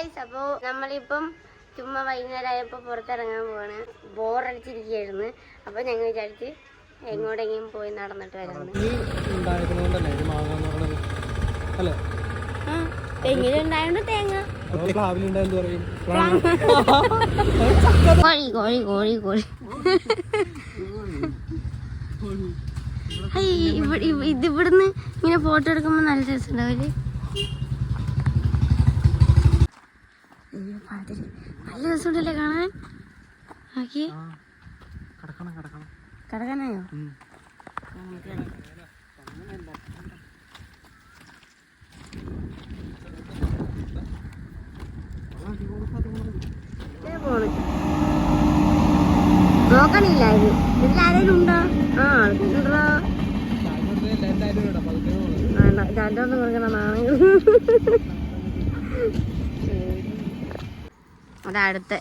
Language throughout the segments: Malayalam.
ഗൈസ്, അപ്പോൾ നമ്മളിപ്പം ചുമ്മാ വൈകുന്നേരം ആയപ്പോൾ പുറത്തിറങ്ങാൻ പോവാണ്. ബോറടിച്ചിരിക്കുകയായിരുന്നു. അപ്പോൾ ഞങ്ങൾ വിചാരിച്ച് എങ്ങോട്ടെങ്കിലും പോയി നടന്നിട്ട് വരാം. തെങ്ങിലുണ്ടായോണ്ട് തേങ്ങ കോഴി കോഴി കോഴി കോഴി. ഇതിവിടുന്ന് ഇങ്ങനെ ഫോട്ടോ എടുക്കുമ്പോ നല്ല രസമുണ്ടാവില്ലേ? നല്ല രസമുണ്ടല്ലേ കാണാൻ. ആക്കി കിടക്കാനായോ? നോക്കണില്ല ഇത്. ഇതിലാരേലും ഉണ്ടോ? ആ ഉണ്ടോ? രണ്ടൊന്ന് കൊടുക്കണം നാണയം. അതടുത്ത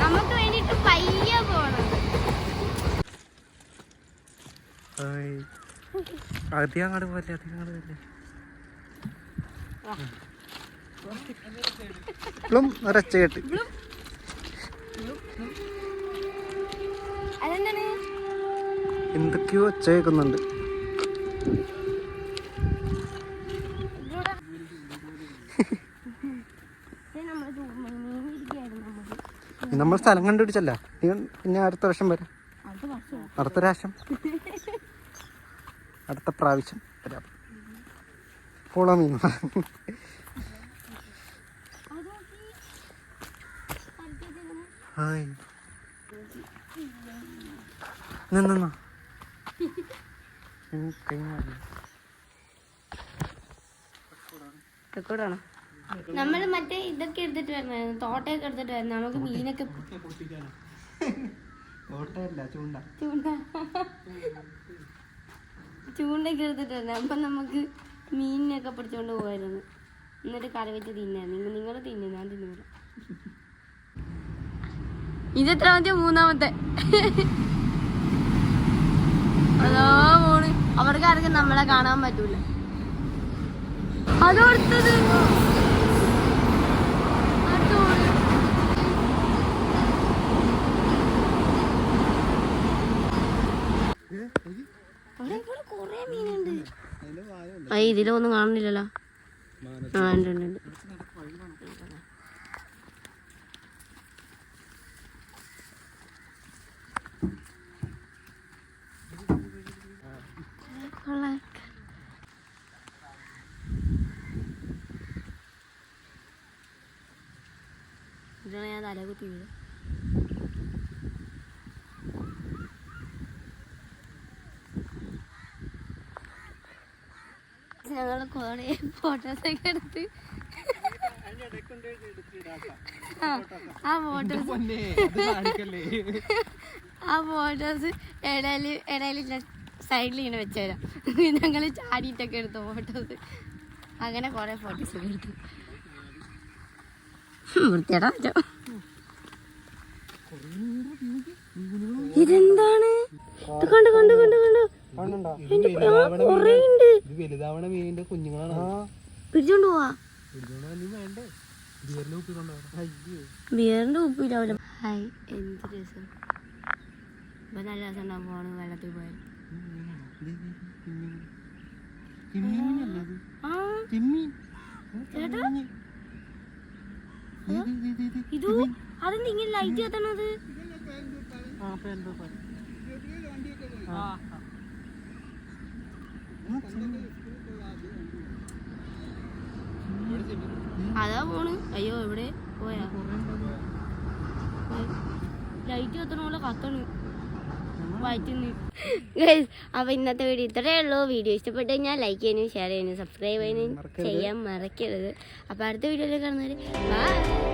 നമുക്ക് വേണ്ടിട്ട് പയ്യ പോണം. അധികങ്ങാട് പോലെ ഒരച്ച കേട്ട് എന്തൊക്കെയോ ഒച്ച കേൾക്കുന്നുണ്ട്. നമ്മൾ സ്ഥലം കണ്ടുപിടിച്ചല്ല, പിന്നെ അടുത്ത വർഷം വരാം. അടുത്ത പ്രാവശ്യം അടുത്ത പ്രാവശ്യം വരാം. പോളാ മീൻ ഹായ് നിന്നോ റെക്കോർഡാണോ? നമ്മൾ മറ്റേ ഇതൊക്കെ എടുത്തിട്ട് വരണമായിരുന്നു, തോട്ടയൊക്കെ എടുത്തിട്ട് വരണം. നമുക്ക് മീനൊക്കെ ചൂണ്ടൊക്കെ എടുത്തിട്ട് വരണം. അപ്പം നമുക്ക് മീനിനൊക്കെ പിടിച്ചോണ്ട് പോകായിരുന്നു. എന്നിട്ട് കറി വെച്ച് തിന്നായിരുന്നു. നിങ്ങൾ തിന്നു, ഞാൻ തിന്നൂല. ഇതെത്രാമത്തെ? മൂന്നാമത്തെ. അതോ പോണ്. അവർക്ക് ആർക്കും നമ്മളെ കാണാൻ പറ്റൂല. അതോടുത്തത് കൊറേ മീനുണ്ട്. ഇതിലൊന്നും കാണുന്നില്ലല്ലോ. ആ ഉണ്ട് ഉണ്ട്. ഇതാണ് ഞാൻ തലകുത്തി വീട്. ഞങ്ങൾ കുറേ ഫോട്ടോസൊക്കെ എടുത്ത് ആ ഫോട്ടോസ് ഇടയിൽ സൈഡിൽ ഇങ്ങനെ വെച്ചുതരാം. ഞങ്ങൾ ചാടിയിട്ടൊക്കെ എടുത്ത ഫോട്ടോസ്. അങ്ങനെ കുറേ ഫോട്ടോസൊക്കെ എടുത്തു. വൃത്തിയാടാ വെച്ചോ. ഇതെന്താണ്? കണ്ടു കണ്ടു കണ്ടു കണ്ടു കൊറേ ഉണ്ട്. പിടിച്ചോണ്ട് പോവാ. ബിയറിന്റെ ഉപ്പില്ലാവില്ല. ഹായ്, എന്ത് രസം. ഇപ്പൊ നല്ല രസം ഉണ്ടാവും പോണ് വെള്ളത്തിൽ പോയാൽ. ചേട്ടാ ഇതു അതെന്ത് ഇങ്ങനെ ലൈറ്റ് കത്തണത്? അതാ പോണ്. അയ്യോ എവിടെ പോയാ? ലൈറ്റ് കത്തണ പോലെ കത്തണ് വയറ്റുന്നു. അപ്പൊ ഇന്നത്തെ വീഡിയോ ഇത്രയേ ഉള്ളൂ. വീഡിയോ ഇഷ്ടപ്പെട്ട് കഴിഞ്ഞാൽ ലൈക്ക് ചെയ്യാനും ഷെയർ ചെയ്യാനും സബ്സ്ക്രൈബ് ചെയ്യാനും ചെയ്യാൻ മറക്കരുത്. അപ്പൊ അടുത്ത വീഡിയോയിൽ കാണുന്നവര് ബൈ.